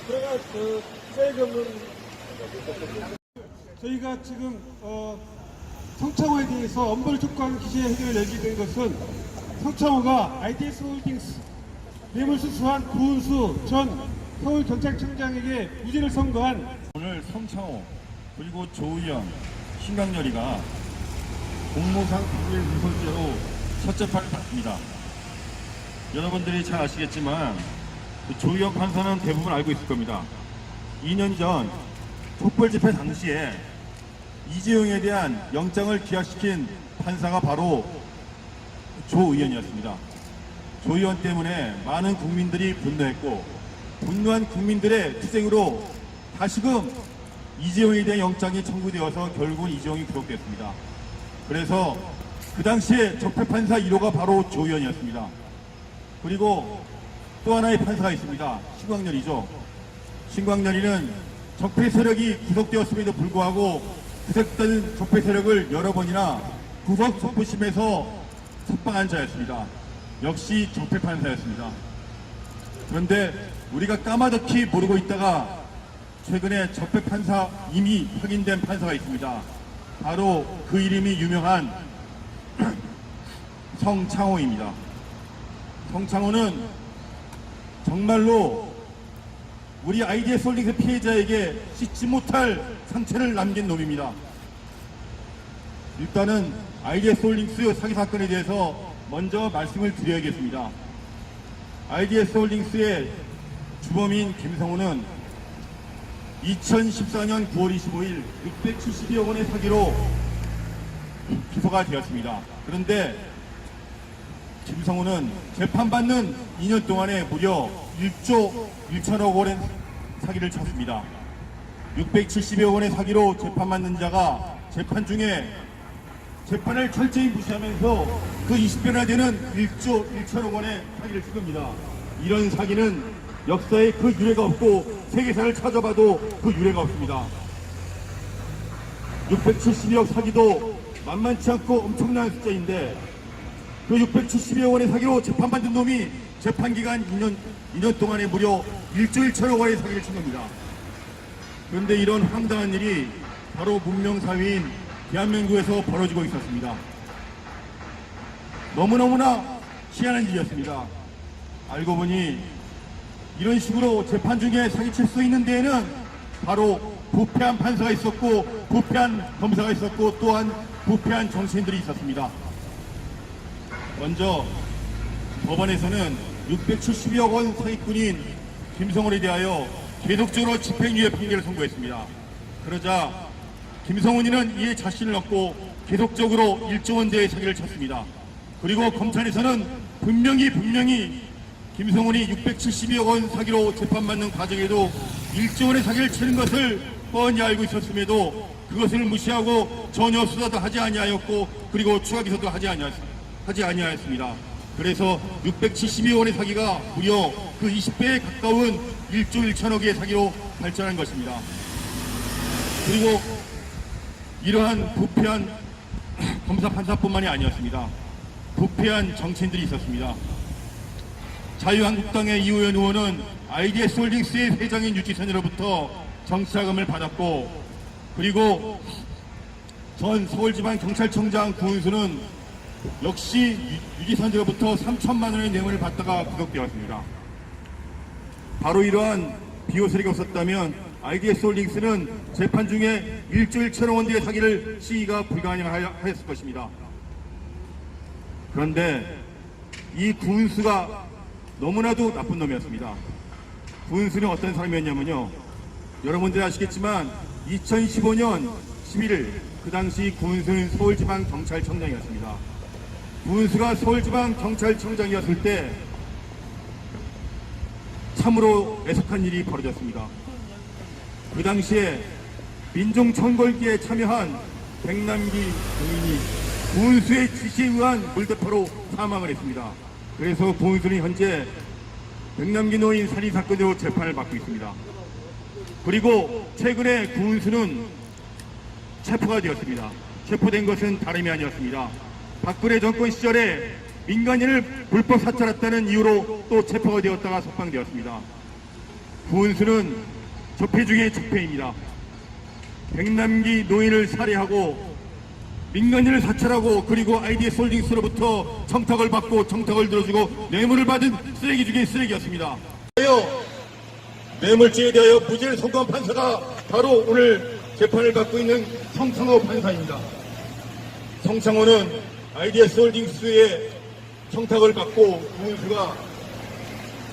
그래가 세금은 저희가 지금 성창호에 대해서 엄벌 촉구하는 기재 해결을 내게 된 것은 성창호가 IDS 홀딩스 뇌물수수한 구은수 전 서울경찰청장에게 무죄를 선고한 오늘 성창호 그리고 조의원, 신강렬이가 공무상 비밀누설죄로 첫 재판을 받습니다. 여러분들이 잘 아시겠지만 조의원 판사는 대부분 알고 있을 겁니다. 2년 전 촛불 집회 당시에 이재용에 대한 영장을 기각시킨 판사가 바로 조 의원이었습니다. 조 의원 때문에 많은 국민들이 분노했고 분노한 국민들의 투쟁으로 다시금 이재용에 대한 영장이 청구되어서 결국은 이재용이 구속됐습니다. 그래서 그 당시에 적폐판사 1호가 바로 조 의원이었습니다. 그리고 또 하나의 판사가 있습니다. 신광렬이죠. 신광렬이는 적폐 세력이 구속되었음에도 불구하고 구속된 적폐 세력을 여러 번이나 구속 적부심에서 석방한 자였습니다. 역시 적폐 판사였습니다. 그런데 우리가 까마득히 모르고 있다가 최근에 적폐 판사 이미 확인된 판사가 있습니다. 바로 그 이름이 유명한 성창호입니다. 성창호는 정말로 우리 IDS 홀딩스 피해자에게 씻지 못할 상처를 남긴 놈입니다. 일단은 IDS 홀딩스 사기 사건에 대해서 먼저 말씀을 드려야겠습니다. IDS 홀딩스의 주범인 김성호는 2014년 9월 25일 672억 원의 사기로 기소가 되었습니다. 그런데 김성호는 재판받는 2년 동안에 무려 1조 1천억 원의 사기를 쳤습니다. 670여 원의 사기로 재판받는 자가 재판 중에 재판을 철저히 무시하면서 그 20배나 되는 1조 1천억 원의 사기를 친 겁니다. 이런 사기는 역사에 그 유례가 없고 세계사를 찾아봐도 그 유례가 없습니다. 672억 사기도 만만치 않고 엄청난 숫자인데 그 670여 원의 사기로 재판받은 놈이 재판기간 2년 동안에 무려 1조 1천억 원의 사기를 친 겁니다. 그런데 이런 황당한 일이 바로 문명사회인 대한민국에서 벌어지고 있었습니다. 너무너무나 희한한 일이었습니다. 알고 보니 이런 식으로 재판 중에 사기칠 수 있는 데에는 바로 부패한 판사가 있었고 부패한 검사가 있었고 또한 부패한 정치인들이 있었습니다. 먼저 법원에서는 672억 원 사기꾼인 김성호에 대하여 계속적으로 집행유예 판결을 선고했습니다. 그러자 김성훈이는 이에 자신을 얻고 계속적으로 1조 원대의 사기를 쳤습니다. 그리고 검찰에서는 분명히 김성훈이 672억 원 사기로 재판받는 과정에도 1조 원의 사기를 치는 것을 뻔히 알고 있었음에도 그것을 무시하고 전혀 수사도 하지 아니하였고 그리고 추가 기소도 하지 아니하였습니다. 그래서 672억 원의 사기가 무려 그 20배에 가까운 1조 1천억의 사기로 발전한 것입니다. 그리고 이러한 부패한 검사 판사뿐만이 아니었습니다. 부패한 정치인들이 있었습니다. 자유한국당의 이우현 의원은 IDS 홀딩스의 회장인 유지선으로부터 정치자금을 받았고 그리고 전 서울지방경찰청장 구은수는 역시 유지선으로부터 3천만 원의 뇌물을 받다가 구속되었습니다. 바로 이러한 비호세력이 없었다면 IDS 홀딩스는 재판 중에 1조 1천억 원대의 사기를 시기가 불가능하였을 것입니다. 그런데 이 구은수가 너무나도 나쁜 놈이었습니다. 구은수는 어떤 사람이었냐면요. 여러분들이 아시겠지만 2015년 11일 그 당시 구은수는 서울지방경찰청장이었습니다. 구은수가 서울지방경찰청장이었을 때 참으로 애석한 일이 벌어졌습니다. 그 당시에 민중천궐기에 참여한 백남기 공인이 구은수의 지시에 의한 물대포로 사망을 했습니다. 그래서 구은수는 현재 백남기 노인 살인사건으로 재판을 받고 있습니다. 그리고 최근에 구은수는 체포가 되었습니다. 체포된 것은 다름이 아니었습니다. 박근혜 정권 시절에 민간인을 불법 사찰했다는 이유로 또 체포가 되었다가 석방되었습니다. 구은수는 적폐 중의 적폐입니다. 백남기 노인을 살해하고 민간인을 사찰하고 그리고 IDS 홀딩스로부터 청탁을 받고 청탁을 들어주고 뇌물을 받은 쓰레기 중의 쓰레기였습니다. 뇌물죄에 대하여 무죄를 선고한 판사가 바로 오늘 재판을 받고 있는 성창호 판사입니다. 성창호는 IDS 홀딩스의 청탁을 받고 구은수가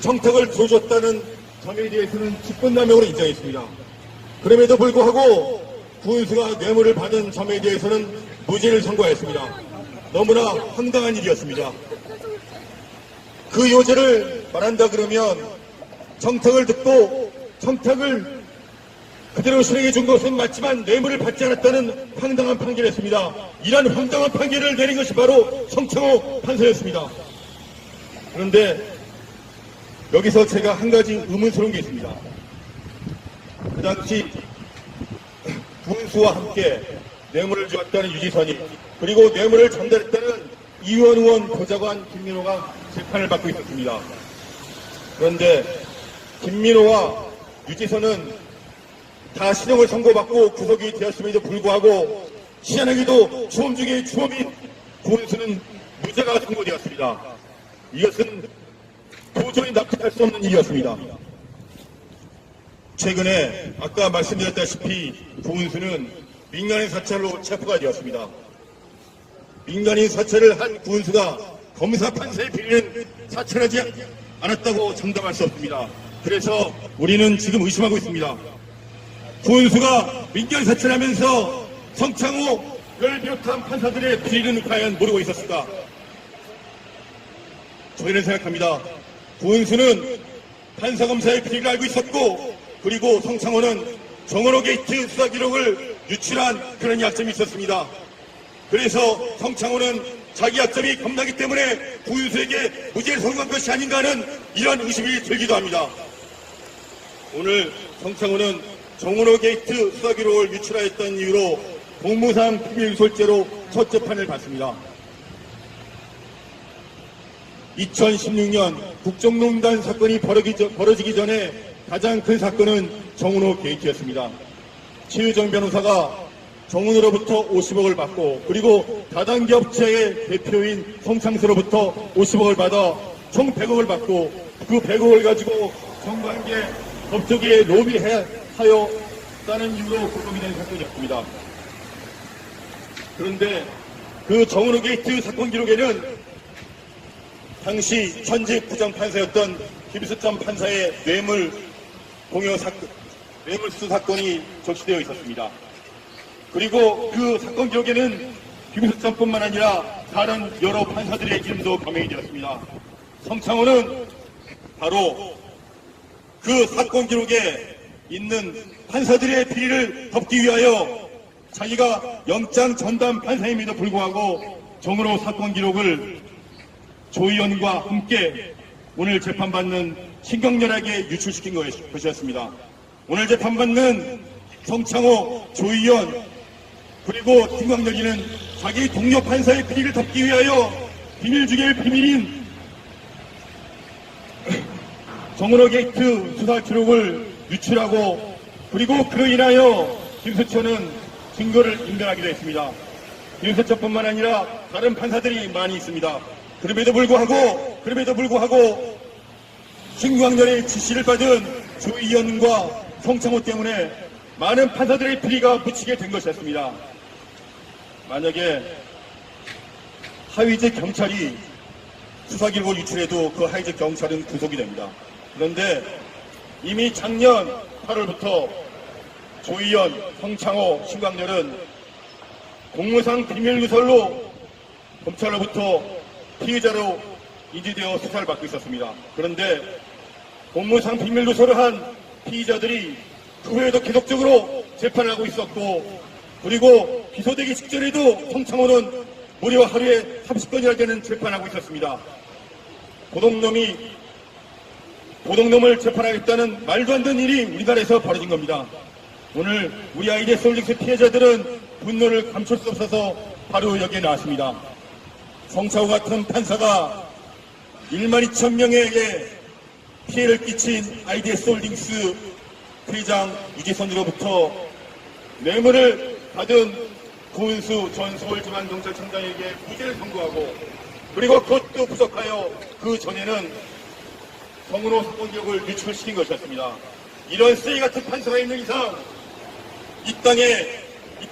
청탁을 줘줬다는 점에 대해서는 직권남용으로 인정했습니다. 그럼에도 불구하고 구은수가 뇌물을 받은 점에 대해서는 무죄를 선고했습니다. 너무나 황당한 일이었습니다. 그 요지를 말한다 그러면 청탁을 듣고 청탁을 그대로 실행해 준 것은 맞지만 뇌물을 받지 않았다는 황당한 판결이었습니다. 이런 황당한 판결을 내린 것이 바로 성창호 판사였습니다. 그런데 여기서 제가 한 가지 의문스러운 게 있습니다. 그 당시 구은수와 함께 뇌물을 주었다는 유지선이 그리고 뇌물을 전달했다는 이원 의원 보좌관 김민호가 재판을 받고 있었습니다. 그런데 김민호와 유지선은 다 실형을 선고받고 구속이 되었음에도 불구하고 희한하게도 주범 중에 주범인 구은수는 무죄가 선고되었습니다. 이것은 도저히 납득할 수 없는 일이었습니다. 최근에 아까 말씀드렸다시피 구은수는 민간인 사찰로 체포가 되었습니다. 민간인 사찰을 한 구은수가 검사 판사의 비리는 사찰하지 않았다고 장담할 수 없습니다. 그래서 우리는 지금 의심하고 있습니다. 구은수가 민간인 사찰하면서 성창호를 비롯한 판사들의 비리는 과연 모르고 있었을까? 저희는 생각합니다. 구은수는 판사검사의 비리를 알고 있었고 그리고 성창호는 정원호 게이트 수사 기록을 유출한 그런 약점이 있었습니다. 그래서 성창호는 자기 약점이 겁나기 때문에 구은수에게 무죄를 선고한 것이 아닌가 하는 이런 의심이 들기도 합니다. 오늘 성창호는 정원호 게이트 수사 기록을 유출하였던 이유로 공무상 비밀유설죄로 첫 재판을 받습니다. 2016년 국정농단 사건이 벌어지기 전에 가장 큰 사건은 정은호 게이트였습니다. 최유정 변호사가 정은호로부터 50억을 받고 그리고 다단계 업체의 대표인 성창수로부터 50억을 받아 총 100억을 받고 그 100억을 가지고 정관계 법조계에 로비하였다는 이유로 구속이 된 사건이었습니다. 그런데 그 정은호 게이트 사건 기록에는 당시 현직 부장판사였던 김수점 판사의 뇌물 수수 사건이 적시되어 있었습니다. 그리고 그 사건 기록에는 김수점뿐만 아니라 다른 여러 판사들의 이름도 검명이 되었습니다. 성창호는 바로 그 사건 기록에 있는 판사들의 비리를 덮기 위하여 자기가 영장 전담 판사임에도 불구하고 정은호 사건 기록을 조 의원과 함께 오늘 재판받는 신경렬하게 유출시킨 것이었습니다. 오늘 재판받는 성창호 조 의원 그리고 신경렬이는 자기 동료 판사의 비리를 덮기 위하여 비밀 중의 비밀인 정은호 게이트 수사 기록을 유출하고 그리고 그로 인하여 김수천은 증거를 인멸하기도 했습니다. 김수천뿐만 아니라 다른 판사들이 많이 있습니다. 그럼에도 불구하고 신광렬의 지시를 받은 조 의원과 성창호 때문에 많은 판사들의 비리가 묻히게 된 것이었습니다. 만약에 하위직 경찰이 수사기록을 유출해도 그 하위직 경찰은 구속이 됩니다. 그런데 이미 작년 8월부터 조 의원, 성창호, 신광렬은 공무상 비밀누설로 검찰로부터 피의자로 인지되어 수사를 받고 있었습니다. 그런데 공무상 비밀누설을 한 피의자들이 그 후에도 계속적으로 재판을 하고 있었고 그리고 기소되기 직전에도 성창호는 무려 하루에 30건이나 되는 재판을 하고 있었습니다. 도둑놈을 재판하겠다는 말도 안 되는 일이 우리나라에서 벌어진 겁니다. 오늘 우리 IDS 홀딩스 피해자들은 분노를 감출 수 없어서 바로 여기에 나왔습니다. 성창호 같은 판사가 1만 2천 명에게 피해를 끼친 IDS홀딩스 회장 유재선으로부터 뇌물을 받은 고은수 전 서울지방경찰청장에게 무죄를 선고하고, 그리고 그것도 부족하여 그 전에는 성은호 사건 기록을 유출시킨 것이었습니다. 이런 쓰레기 같은 판사가 있는 이상 이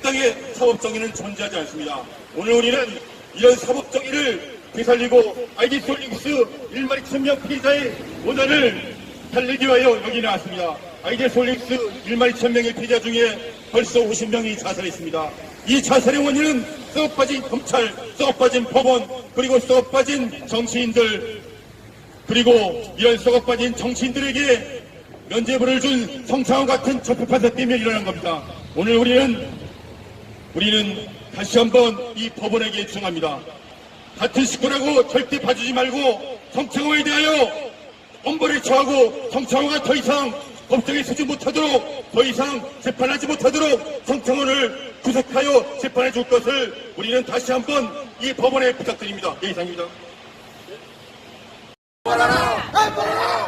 땅에 사법정의는 존재하지 않습니다. 오늘 우리는 이런 사법정의를 되살리고 IDS홀딩스 1만 2천명 피해자의 원한을 달리기 위하여 여기 나왔습니다. IDS홀딩스 1만 2천명의 피해자 중에 벌써 50명이 자살했습니다. 이 자살의 원인은 썩어빠진 검찰, 썩어빠진 법원, 그리고 썩어빠진 정치인들, 그리고 이런 썩어빠진 정치인들에게 면죄부를 준 성창호 같은 적폐판사 때문에 일어난 겁니다. 오늘 우리는 다시 한번 이 법원에게 주장합니다. 같은 식구라고 절대 봐주지 말고 성창호에 대하여 엄벌을 처하고 성창호가 더 이상 법정에 서지 못하도록, 더 이상 재판하지 못하도록 성창호를 구속하여 재판해 줄 것을 우리는 다시 한번 이 법원에 부탁드립니다. 예, 이상입니다. 해보라!